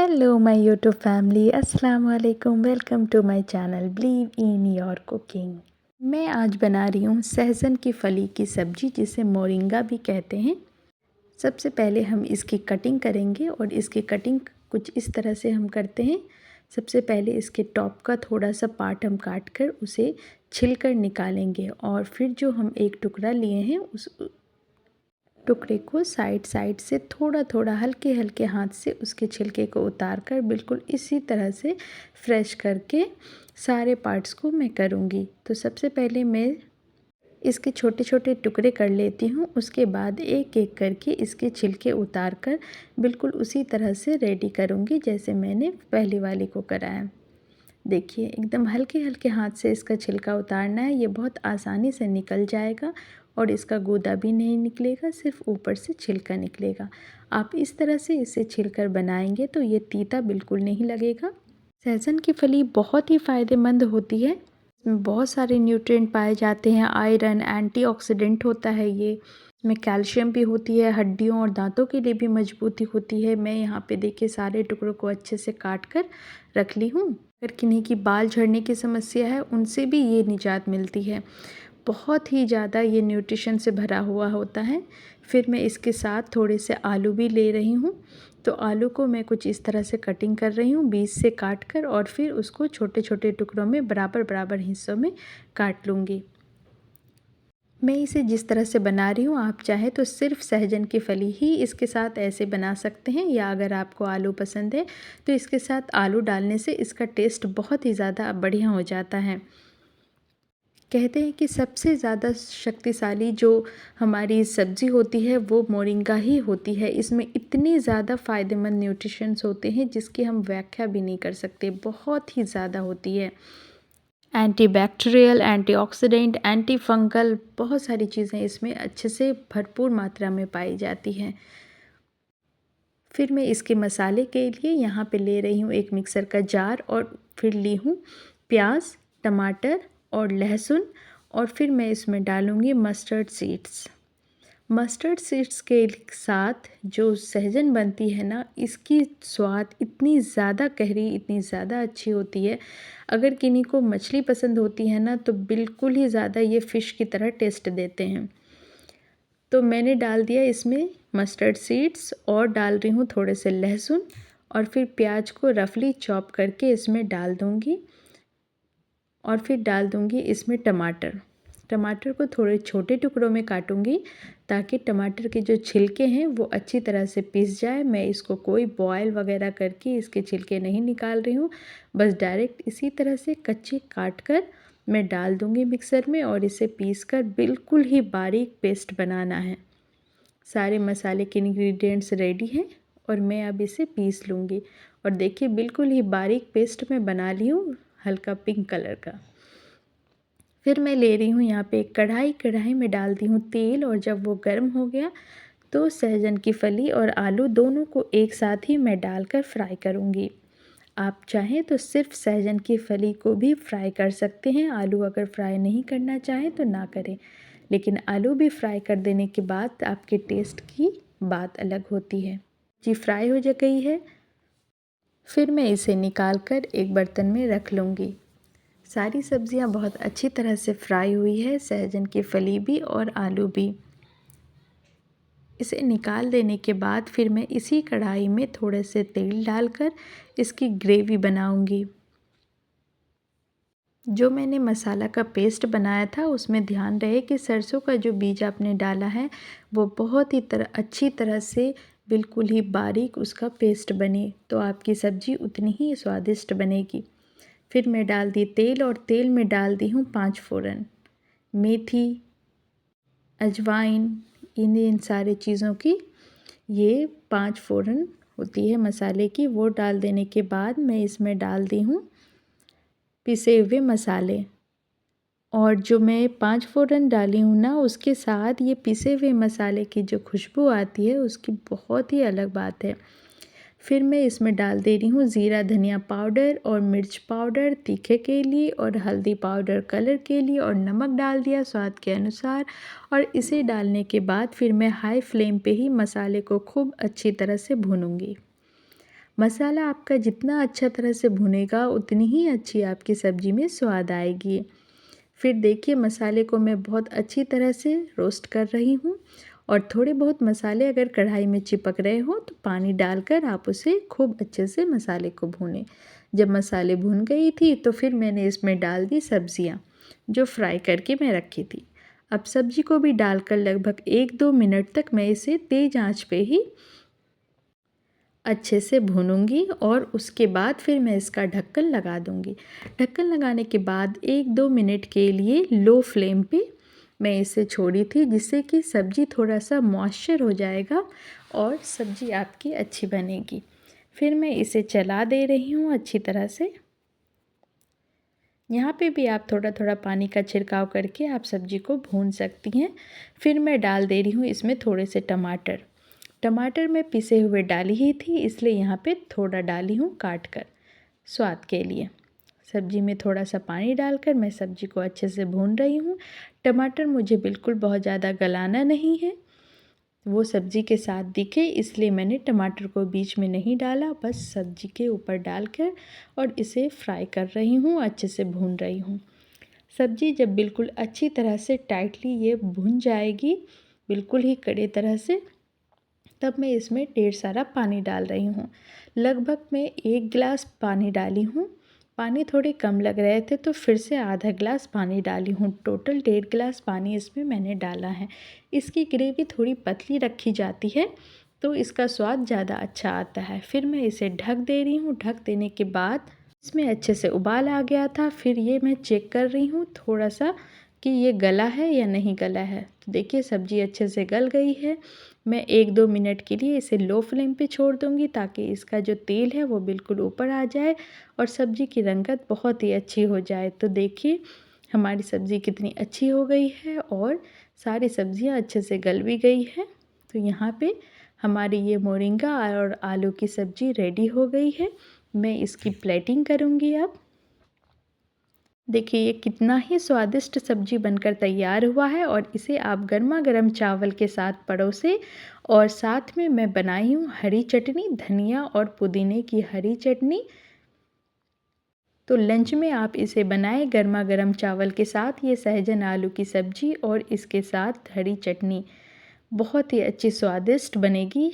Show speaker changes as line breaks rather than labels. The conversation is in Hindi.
हेलो माय यूट्यूब फैमिली, अस्सलाम वालेकुम। Welcome to my channel believe in your cooking. मैं आज बना रही हूँ सहजन की फली की सब्ज़ी, जिसे मोरिंगा भी कहते हैं। सबसे पहले हम इसकी कटिंग करेंगे और इसकी कटिंग कुछ इस तरह से हम करते हैं। सबसे पहले इसके टॉप का थोड़ा सा पार्ट हम काट कर उसे छिलकर निकालेंगे और फिर जो हम एक टुकड़ा लिए हैं उस टुकड़े को साइड साइड से थोड़ा थोड़ा हल्के हल्के हाथ से उसके छिलके को उतार कर बिल्कुल इसी तरह से फ्रेश करके सारे पार्ट्स को मैं करूँगी। तो सबसे पहले मैं इसके छोटे छोटे टुकड़े कर लेती हूँ। उसके बाद एक एक करके इसके छिलके उतार कर बिल्कुल उसी तरह से रेडी करूँगी जैसे मैंने पहली वाली को कराया। देखिए, एकदम हल्के हल्के हाथ से इसका छिलका उतारना है। ये बहुत आसानी से निकल जाएगा और इसका गूदा भी नहीं निकलेगा, सिर्फ ऊपर से छिलका निकलेगा। आप इस तरह से इसे छिलकर बनाएंगे तो ये तीता बिल्कुल नहीं लगेगा। सहजन की फली बहुत ही फ़ायदेमंद होती है। इसमें बहुत सारे न्यूट्रिएंट पाए जाते हैं। आयरन, एंटीऑक्सीडेंट होता है ये। इसमें कैल्शियम भी होती है। हड्डियों और दांतों के लिए भी मजबूती होती है। मैं यहाँ पे देखिए सारे टुकड़ों को अच्छे से काट कर रख ली हूँ। अगर किन्हीं की बाल झड़ने की समस्या है उनसे भी ये निजात मिलती है। बहुत ही ज़्यादा ये न्यूट्रिशन से भरा हुआ होता है। फिर मैं इसके साथ थोड़े से आलू भी ले रही हूँ। तो आलू को मैं कुछ इस तरह से कटिंग कर रही हूँ, बीच से काट कर, और फिर उसको छोटे छोटे टुकड़ों में बराबर बराबर हिस्सों में काट लूँगी। मैं इसे जिस तरह से बना रही हूँ, आप चाहे तो सिर्फ सहजन की फली ही इसके साथ ऐसे बना सकते हैं, या अगर आपको आलू पसंद है तो इसके साथ आलू डालने से इसका टेस्ट बहुत ही ज़्यादा बढ़िया हो जाता है। कहते हैं कि सबसे ज़्यादा शक्तिशाली जो हमारी सब्ज़ी होती है वो मोरिंगा ही होती है। इसमें इतने ज़्यादा फ़ायदेमंद न्यूट्रिशंस होते हैं जिसकी हम व्याख्या भी नहीं कर सकते, बहुत ही ज़्यादा होती है। एंटीबैक्टीरियल, एंटीऑक्सीडेंट, एंटी फंगल, बहुत सारी चीज़ें इसमें अच्छे से भरपूर मात्रा में पाई जाती हैं। फिर मैं इसके मसाले के लिए यहाँ पे ले रही हूँ एक मिक्सर का जार, और फिर ली हूँ प्याज, टमाटर और लहसुन, और फिर मैं इसमें डालूँगी मस्टर्ड सीड्स। मस्टर्ड सीड्स के साथ जो सहजन बनती है ना, इसकी स्वाद इतनी ज़्यादा गहरी, इतनी ज़्यादा अच्छी होती है। अगर किन्हीं को मछली पसंद होती है ना, तो बिल्कुल ही ज़्यादा ये फ़िश की तरह टेस्ट देते हैं। तो मैंने डाल दिया इसमें मस्टर्ड सीड्स, और डाल रही हूँ थोड़े से लहसुन, और फिर प्याज को रफली चॉप करके इसमें डाल दूँगी, और फिर डाल दूँगी इसमें टमाटर। टमाटर को थोड़े छोटे टुकड़ों में काटूँगी ताकि टमाटर के जो छिलके हैं वो अच्छी तरह से पिस जाए। मैं इसको कोई बॉयल वगैरह करके इसके छिलके नहीं निकाल रही हूँ, बस डायरेक्ट इसी तरह से कच्चे काट कर मैं डाल दूँगी मिक्सर में, और इसे पीस कर बिल्कुल ही बारीक पेस्ट बनाना है। सारे मसाले के इंग्रेडिएंट्स रेडी हैं और मैं अब इसे पीस लूँगी। और देखिए बिल्कुल ही बारीक पेस्ट मैं बना ली हूँ, हल्का पिंक कलर का। फिर मैं ले रही हूँ यहाँ पे एक कढ़ाई में डाल दी हूँ तेल, और जब वो गर्म हो गया तो सहजन की फली और आलू दोनों को एक साथ ही मैं डालकर फ्राई करूँगी। आप चाहें तो सिर्फ सहजन की फली को भी फ्राई कर सकते हैं। आलू अगर फ्राई नहीं करना चाहें तो ना करें, लेकिन आलू भी फ्राई कर देने के बाद आपके टेस्ट की बात अलग होती है। जी, फ्राई हो जा गई है। फिर मैं इसे निकाल कर एक बर्तन में रख लूँगी। सारी सब्जियां बहुत अच्छी तरह से फ्राई हुई है, सहजन की फली भी और आलू भी। इसे निकाल देने के बाद फिर मैं इसी कढ़ाई में थोड़े से तेल डालकर इसकी ग्रेवी बनाऊंगी। जो मैंने मसाला का पेस्ट बनाया था उसमें ध्यान रहे कि सरसों का जो बीज आपने डाला है वो बहुत ही अच्छी तरह से बिल्कुल ही बारीक उसका पेस्ट बने, तो आपकी सब्ज़ी उतनी ही स्वादिष्ट बनेगी। फिर मैं डाल दी तेल, और तेल में डाल दी हूँ 5 फ़ोरन, मेथी, अजवाइन, इन सारे चीज़ों की ये 5 फ़ोरन होती है मसाले की। वो डाल देने के बाद मैं इसमें डाल दी हूँ पिसे हुए मसाले, और जो मैं 5 फ़ोरन डाली हूँ ना, उसके साथ ये पिसे हुए मसाले की जो खुशबू आती है उसकी बहुत ही अलग बात है। फिर मैं इसमें डाल दे रही हूँ ज़ीरा धनिया पाउडर और मिर्च पाउडर तीखे के लिए, और हल्दी पाउडर कलर के लिए, और नमक डाल दिया स्वाद के अनुसार। और इसे डालने के बाद फिर मैं हाई फ्लेम पे ही मसाले को खूब अच्छी तरह से भूनूंगी। मसाला आपका जितना अच्छा तरह से भुनेगा उतनी ही अच्छी आपकी सब्ज़ी में स्वाद आएगी। फिर देखिए मसाले को मैं बहुत अच्छी तरह से रोस्ट कर रही हूँ और थोड़े बहुत मसाले अगर कढ़ाई में चिपक रहे हो तो पानी डालकर आप उसे खूब अच्छे से मसाले को भूनें। जब मसाले भुन गई थी तो फिर मैंने इसमें डाल दी सब्जियाँ जो फ्राई करके मैं रखी थी। अब सब्जी को भी डालकर लगभग 1-2 मिनट तक मैं इसे तेज़ आंच पे ही अच्छे से भूनूंगी और उसके बाद फिर मैं इसका ढक्कन लगा दूंगी। ढक्कन लगाने के बाद 1-2 मिनट के लिए लो फ्लेम पे मैं इसे छोड़ी थी, जिससे कि सब्ज़ी थोड़ा सा मॉइस्चर हो जाएगा और सब्ज़ी आपकी अच्छी बनेगी। फिर मैं इसे चला दे रही हूँ अच्छी तरह से। यहाँ पे भी आप थोड़ा थोड़ा पानी का छिड़काव करके आप सब्ज़ी को भून सकती हैं। फिर मैं डाल दे रही हूँ इसमें थोड़े से टमाटर। टमाटर मैं पिसे हुए डाली ही थी, इसलिए यहाँ पे थोड़ा डाली हूँ काट कर स्वाद के लिए। सब्ज़ी में थोड़ा सा पानी डालकर मैं सब्ज़ी को अच्छे से भून रही हूँ। टमाटर मुझे बिल्कुल बहुत ज़्यादा गलाना नहीं है, वो सब्ज़ी के साथ दिखे इसलिए मैंने टमाटर को बीच में नहीं डाला, बस सब्ज़ी के ऊपर डालकर और इसे फ्राई कर रही हूँ, अच्छे से भून रही हूँ। सब्ज़ी जब बिल्कुल अच्छी तरह से टाइटली ये भुन जाएगी, बिल्कुल ही कड़े तरह से, तब मैं इसमें ढेर सारा पानी डाल रही हूँ। लगभग मैं 1 गिलास पानी डाली हूँ। पानी थोड़े कम लग रहे थे तो फिर से आधा गिलास पानी डाली हूँ। टोटल 1.5 गिलास पानी इसमें मैंने डाला है। इसकी ग्रेवी थोड़ी पतली रखी जाती है तो इसका स्वाद ज़्यादा अच्छा आता है। फिर मैं इसे ढक दे रही हूँ। ढक देने के बाद इसमें अच्छे से उबाल आ गया था। फिर ये मैं चेक कर रही हूँ थोड़ा सा कि ये गला है या नहीं गला है। तो देखिए सब्ज़ी अच्छे से गल गई है। मैं 1-2 मिनट के लिए इसे लो फ्लेम पे छोड़ दूँगी ताकि इसका जो तेल है वो बिल्कुल ऊपर आ जाए और सब्ज़ी की रंगत बहुत ही अच्छी हो जाए। तो देखिए हमारी सब्ज़ी कितनी अच्छी हो गई है और सारी सब्ज़ियाँ अच्छे से गल भी गई है। तो यहाँ पे हमारी ये मोरिंगा और आलू की सब्ज़ी रेडी हो गई है। मैं इसकी प्लेटिंग करूँगी अब। देखिए ये कितना ही स्वादिष्ट सब्ज़ी बनकर तैयार हुआ है और इसे आप गर्मा गर्म चावल के साथ परोसें। और साथ में मैं बनाई हूँ हरी चटनी, धनिया और पुदीने की हरी चटनी। तो लंच में आप इसे बनाएं गर्मा गर्म चावल के साथ, ये सहजन आलू की सब्ज़ी और इसके साथ हरी चटनी बहुत ही अच्छी स्वादिष्ट बनेगी।